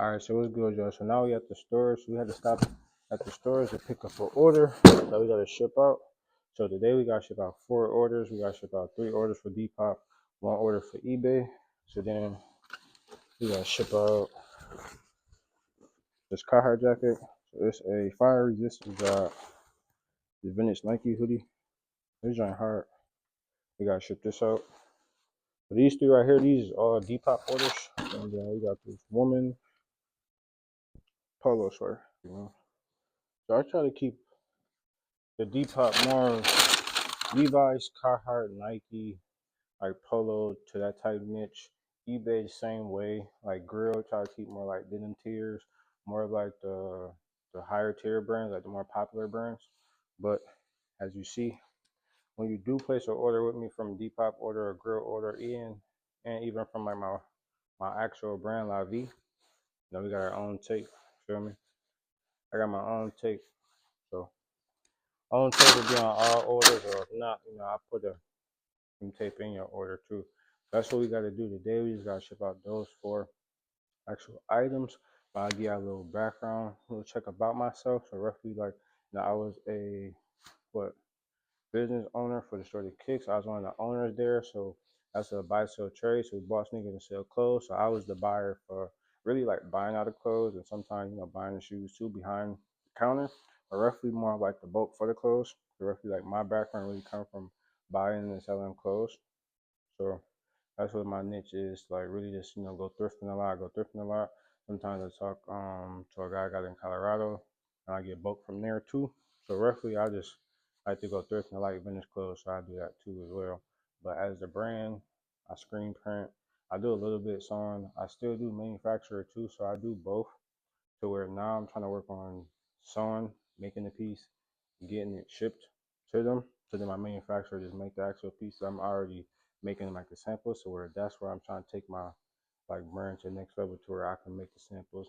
All right, so what's good, y'all? So now we at the store. So we had to stop at the stores to pick up an order that we got to ship out. So today we got to ship out 4 orders. We got to ship out 3 orders for Depop, 1 order for eBay. So then we got to ship out this Carhartt jacket. So it's a fire resistant job. The vintage Nike hoodie. This joint hard. We got to ship this out. So these 3 right here, these are all Depop orders. And then we got this woman polo sweater. So I try to keep the Depop more Levi's, Carhartt, Nike, like polo to that type niche. eBay the same way. Like grill, try to keep more like denim tiers, more like the higher tier brands, like the more popular brands. But as you see, when you do place an order with me from Depop order or grill order and even from like my actual brand Lavie, we got our own tape. Feel me? I got my own tape. So own tape will be on all orders, or if not, I put some tape in your order too. That's what we got to do today. We just got to ship out those 4 actual items. But I'll give you a little background, a little check about myself. So roughly like, I was a business owner for the store The Kicks. I was one of the owners there. So that's a buy sell trade. So we bought sneakers and sell clothes. So I was the buyer for really like buying out the clothes and sometimes buying the shoes too behind the counter. But roughly more like the bulk for the clothes. So roughly like my background really come from buying and selling clothes. So that's what my niche is. Like really just, go thrifting a lot. Sometimes I talk to a guy I got in Colorado and I get bulk from there too. So roughly I just like to go thrifting. I like vintage clothes, so I do that too as well. But as the brand, I screen print. I do a little bit sewing. I still do manufacturer too, so I do both. To where now I'm trying to work on sewing, making the piece, getting it shipped to them. So then my manufacturer just make the actual piece. So I'm already making like the samples. So where that's where I'm trying to take my like brand to the next level, to where I can make the samples,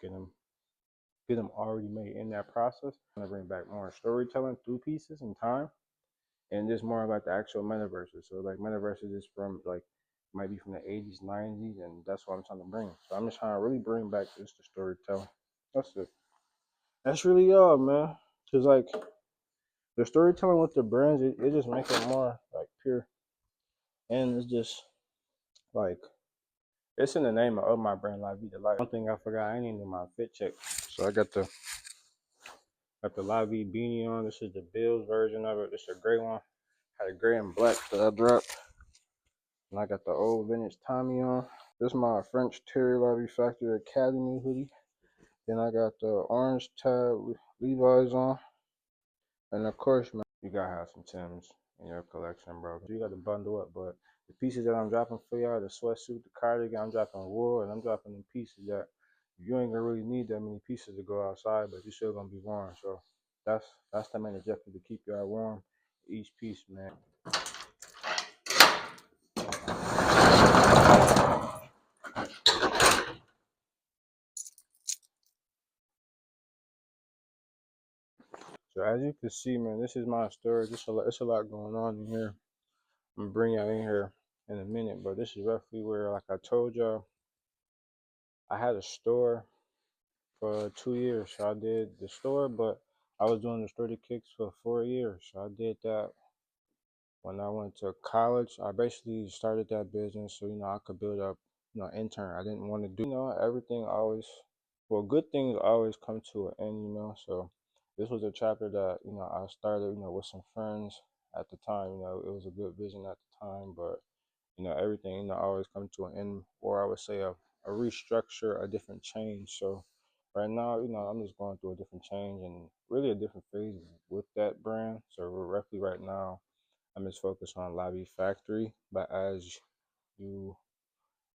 get them already made in that process. I'm gonna bring back more storytelling through pieces and time, and just more about the actual metaverses. So like metaverses is from like might be from the 80s, 90s, and that's what I'm trying to bring. So I'm just trying to really bring back just the storytelling. That's it. That's really all, man. Cause like the storytelling with the brands, it just makes it more like pure, and it's just like it's in the name of my brand, Lavie the Life. One thing I forgot, I ain't even do my fit check, so I got the Lavie beanie on. This is the Bills version of it. This is a gray one. Had a gray and black that I dropped, and I got the old vintage Tommy on. This is my French Terry Lavie Factory Academy hoodie. Then I got the orange tab Levi's on. And of course, man, you gotta have some Timbs in your collection, bro. You got to bundle up. But the pieces that I'm dropping for y'all, the sweatsuit, the cardigan, I'm dropping wool, and I'm dropping them pieces that you ain't gonna really need that many pieces to go outside, but you still gonna be warm. So that's the main objective, to keep y'all warm. Each piece, man. So as you can see, man, this is my storage. It's a lot going on in here. I'm gonna bring y'all in here in a minute, but this is roughly where, like I told y'all, I had a store for 2 years. So I did the store, but I was doing the store The Kicks for 4 years. So I did that when I went to college. I basically started that business so I could build up, intern. I didn't want to do, everything always, well, good things always come to an end. So this was a chapter that I started, with some friends at the time. It was a good vision at the time, but everything always come to an end, or I would say a restructure, a different change. So right now, I'm just going through a different change and really a different phase with that brand. So roughly right now, I'm just focused on Lavie Factory. But as you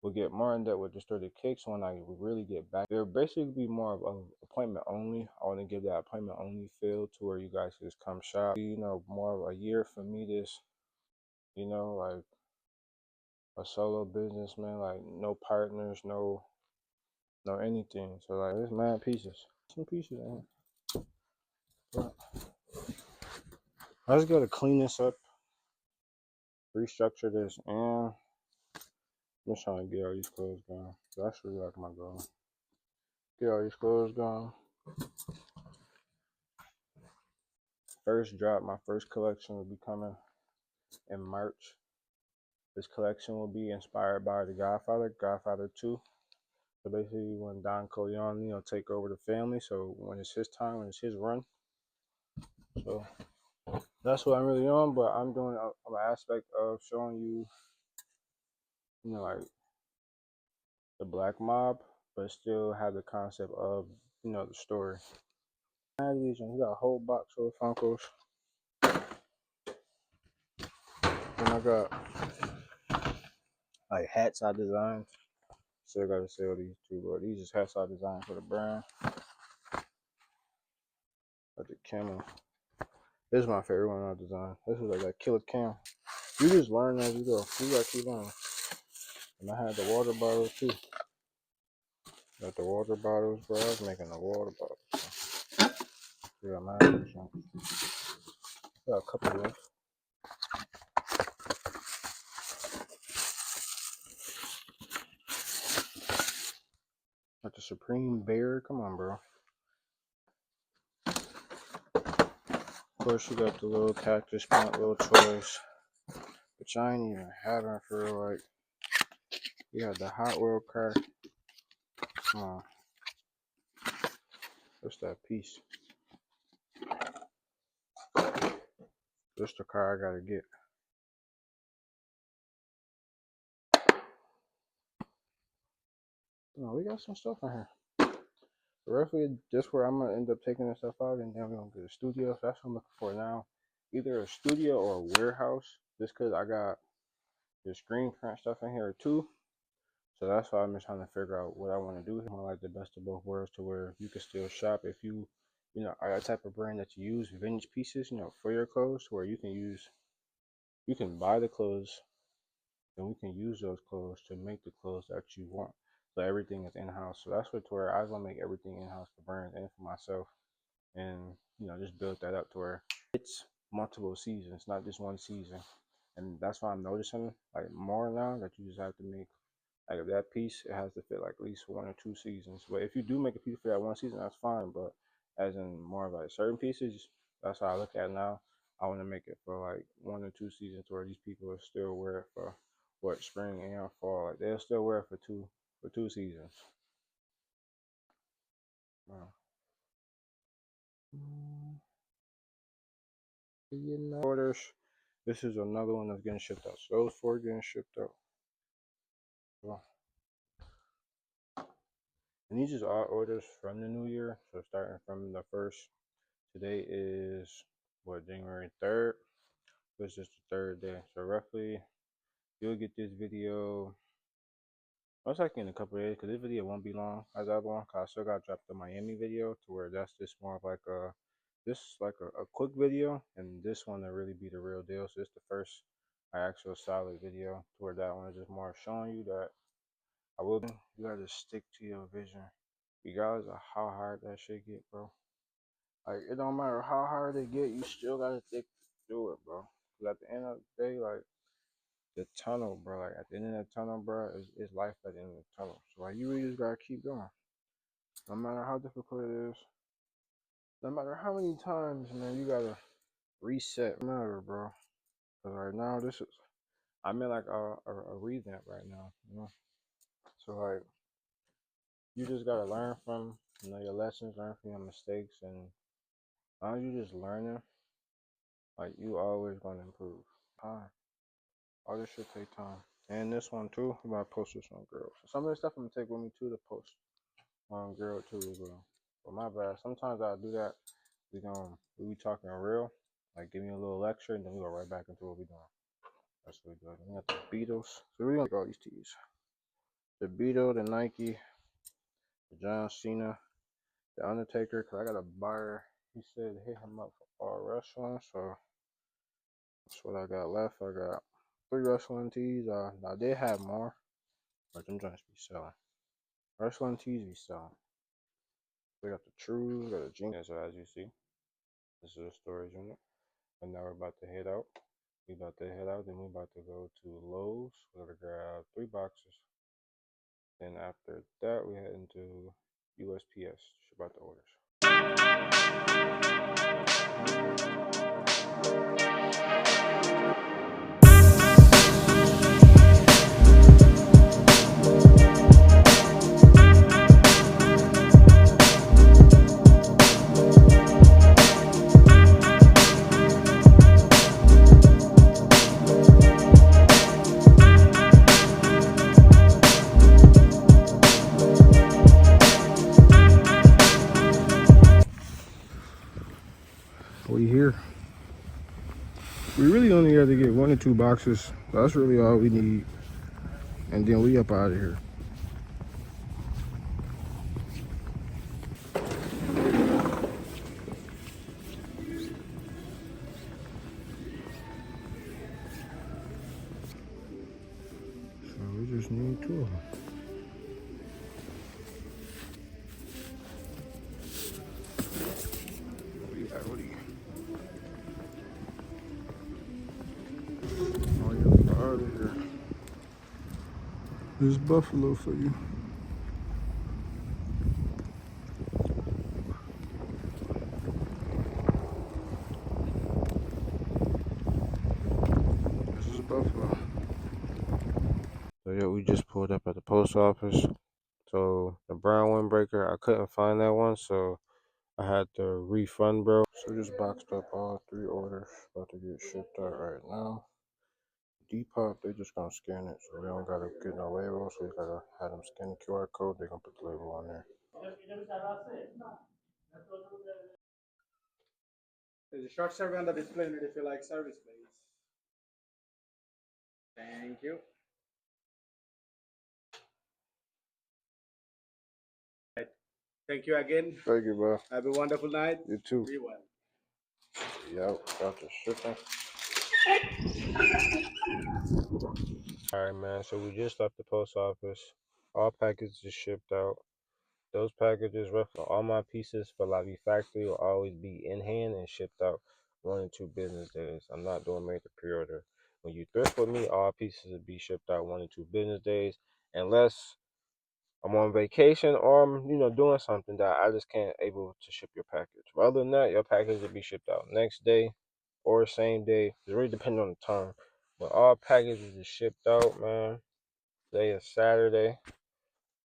will get more in depth with the store The Kicks, when I really get back, there'll basically be more of an appointment only. I want to give that appointment only feel, to where you guys just come shop. More of a year for me, this, like a solo businessman, like no partners, no anything. So like there's mad pieces. Some pieces in here. But I just gotta clean this up, restructure this, and I'm just trying to get all these clothes gone. That's really like my goal. Get all these clothes gone. First drop, my first collection will be coming in March. This collection will be inspired by The Godfather, Godfather 2. So basically, when Don Corleone, take over the family. So when it's his time, when it's his run. So that's what I'm really on. But I'm doing an aspect of showing you, like the black mob, but still have the concept of, the story. These ones, we got a whole box full of Funkos. Then I got like hats I designed. Still gotta sell these too, but these is hats I designed for the brand. Like the camel. This is my favorite one I designed. This is like that killer cam. You just learn as you go. You gotta keep learning. And I had the water bottles too. Got the water bottles, bro. I was making the water bottles. So. Yeah, man. Got a couple left. Like the Supreme Bear. Come on, bro. Of course, you got the little cactus plant, little toys. Which I ain't even having for like. You got the Hot Wheel car. Come on. What's that piece? Just the car I gotta get. No, we got some stuff in here. Roughly, just where I'm gonna end up taking this stuff out, and then we're gonna get a studio. So that's what I'm looking for now. Either a studio or a warehouse. Just cause I got the screen print stuff in here too. So that's why I'm just trying to figure out what I want to do. More like the best of both worlds, to where you can still shop if you, are that type of brand that you use vintage pieces, for your clothes, where you can buy the clothes, and we can use those clothes to make the clothes that you want. So everything is in house. So that's what, to where I want to make everything in house for brands and for myself, and just build that up to where it's multiple seasons, not just one season. And that's why I'm noticing like more now, that you just have to make like that piece, it has to fit like at least 1 or 2 seasons. But if you do make a piece for that one season, that's fine. But as in more of like certain pieces, that's how I look at it now. I want to make it for like 1 or 2 seasons, where these people will still wear it for what, spring and fall. Like they'll still wear it for two seasons. Orders. This is another one that's getting shipped out. So those 4 getting shipped out. And these is all orders from the new year. So starting from the first. Today is what, January 3rd. This is the 3rd day. So roughly, you'll get this video most likely in a couple of days, because this video won't be long as the other one. Cause I still got to drop the Miami video, to where that's just more of like a quick video, and this one will really be the real deal. So it's the first actual solid video, to where that one is just more showing you that you gotta stick to your vision, regardless of how hard that shit get, bro. Like, it don't matter how hard it get, you still gotta stick through it, bro. Cause at the end of the day, like, the tunnel, bro. Like, at the end of the tunnel, bro, is life at the end of the tunnel. So like, you really just gotta keep going, no matter how difficult it is, no matter how many times, man. You gotta reset, matter, bro. Cause right now, I'm in like a revamp right now. So like, you just gotta learn from your lessons, learn from your mistakes, and as long as you just learning, like, you always gonna improve. Time. All this shit take time. And this one too, I'm gonna post this on Girl. So some of this stuff I'm gonna take with me too, to post on Girl too as well. But my bad. Sometimes I do that. We be talking real, like give me a little lecture, and then we go right back into what we doing. That's what we do. We got the Beatles. So we're gonna take all these tees. The Beatles, the Nike, the John Cena, the Undertaker, cause I got a buyer. He said hit him up for all wrestling, so that's what I got left. I got 3 wrestling tees. I did have more, but them joints be selling. Wrestling tees be selling. We got the True, got the Jeans. So as you see, this is a storage unit. And now we're about to head out. We about to head out, then we about to go to Lowe's. We're gonna grab 3 boxes. Then after that, we head into USPS. Ship out the orders. We here. We really only have to get 1 or 2 boxes. That's really all we need. And then we up out of here. So we just need 2 of them. What do you? Oh yeah, we out of here. There's buffalo for you. This is buffalo. So yeah, we just pulled up at the post office. So the brown windbreaker, I couldn't find that one, so I had to refund, bro. So just boxed up all 3 orders, about to get shipped out right now. Depop, they just gonna scan it, so we don't gotta get no label. So we gotta have them scan the QR code. They gonna put the label on there. There's a short survey on the display unit if you like service, please. Thank you. Thank you again. Thank you, bro. Have a wonderful night. You too. Be well. Yep, got the shipping. Alright, man, so we just left the post office. All packages shipped out. Those packages, roughly all my pieces for Lavie Factory will always be in hand and shipped out 1 or 2 business days. I'm not doing major pre-order. When you thrift with me, all pieces will be shipped out 1 or 2 business days, unless I'm on vacation or I'm, doing something that I just can't able to ship your package. But other than that, your package will be shipped out next day or same day. It really depends on the time. But all packages are shipped out, man. Today is Saturday.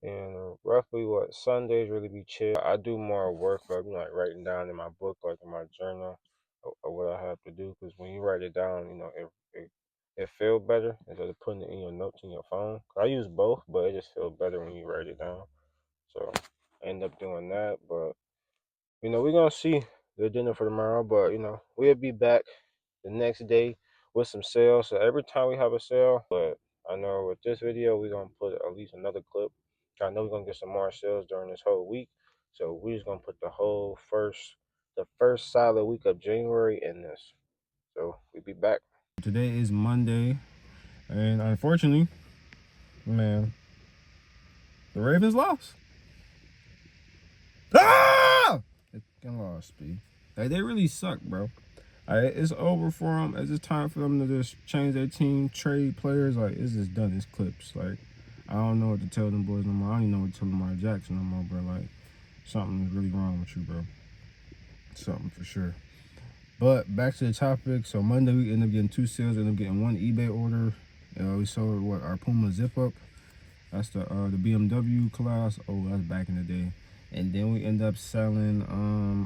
And roughly what Sundays really be chill. I do more work, like writing down in my book, like in my journal, of what I have to do. Because when you write it down, it feels better instead of putting it in your notes in your phone. I use both, but it just feels better when you write it down. So I end up doing that. But we're gonna see the dinner for tomorrow. But we'll be back the next day with some sales. So every time we have a sale, but I know with this video we're gonna put at least another clip. I know we're gonna get some more sales during this whole week. So we're just gonna put the first solid week of January in this. So we'll be back. Today is Monday, and unfortunately, man, the Ravens lost. Ah! They lost, B. Like, they really suck, bro. It's over for them. It's time for them to just change their team, trade players. Like, it's just done. It's clips. Like, I don't know what to tell them boys no more. I don't even know what to tell Lamar Jackson no more, bro. Like, something is really wrong with you, bro. Something for sure. But back to the topic. So Monday we ended up getting 2 sales. Ended up getting 1 eBay order. We sold our Puma zip up. That's the BMW class. Oh, that's back in the day. And then we end up selling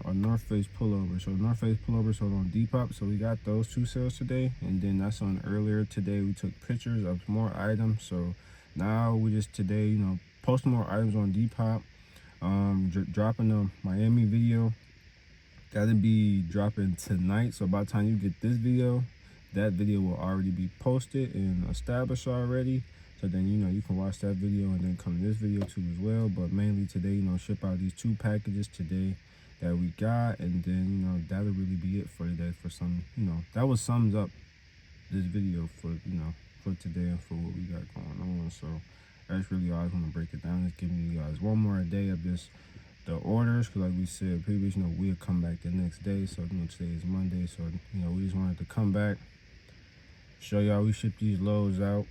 a North Face pullover. So North Face pullover sold on Depop. So we got those 2 sales today. And then that's on earlier today. We took pictures of more items. So now we just today, posting more items on Depop. Dropping the Miami video. That'll be dropping tonight. So by the time you get this video, that video will already be posted and established already. So then, you can watch that video and then come to this video too as well. But mainly today, ship out these 2 packages today that we got. And then, that'll really be it for today. For some, that was sums up this video for, for today and for what we got going on. So that's really all I was going to break it down. Just giving you guys one more day of this, the orders. Because like we said previously, we'll come back the next day. So, today is Monday. So, we just wanted to come back, show y'all we ship these loads out.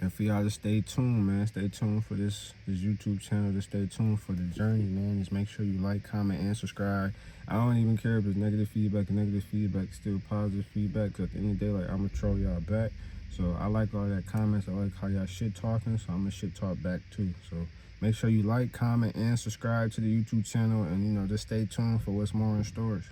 And for y'all to stay tuned, man. Stay tuned for this YouTube channel. To stay tuned for the journey, man. Just make sure you like, comment, and subscribe. I don't even care if it's negative feedback. Negative feedback, still positive feedback. Cause at the end of the day, like, I'm gonna troll y'all back. So I like all that comments. I like how y'all shit talking. So I'm gonna shit talk back too. So make sure you like, comment, and subscribe to the YouTube channel. And just stay tuned for what's more in stores.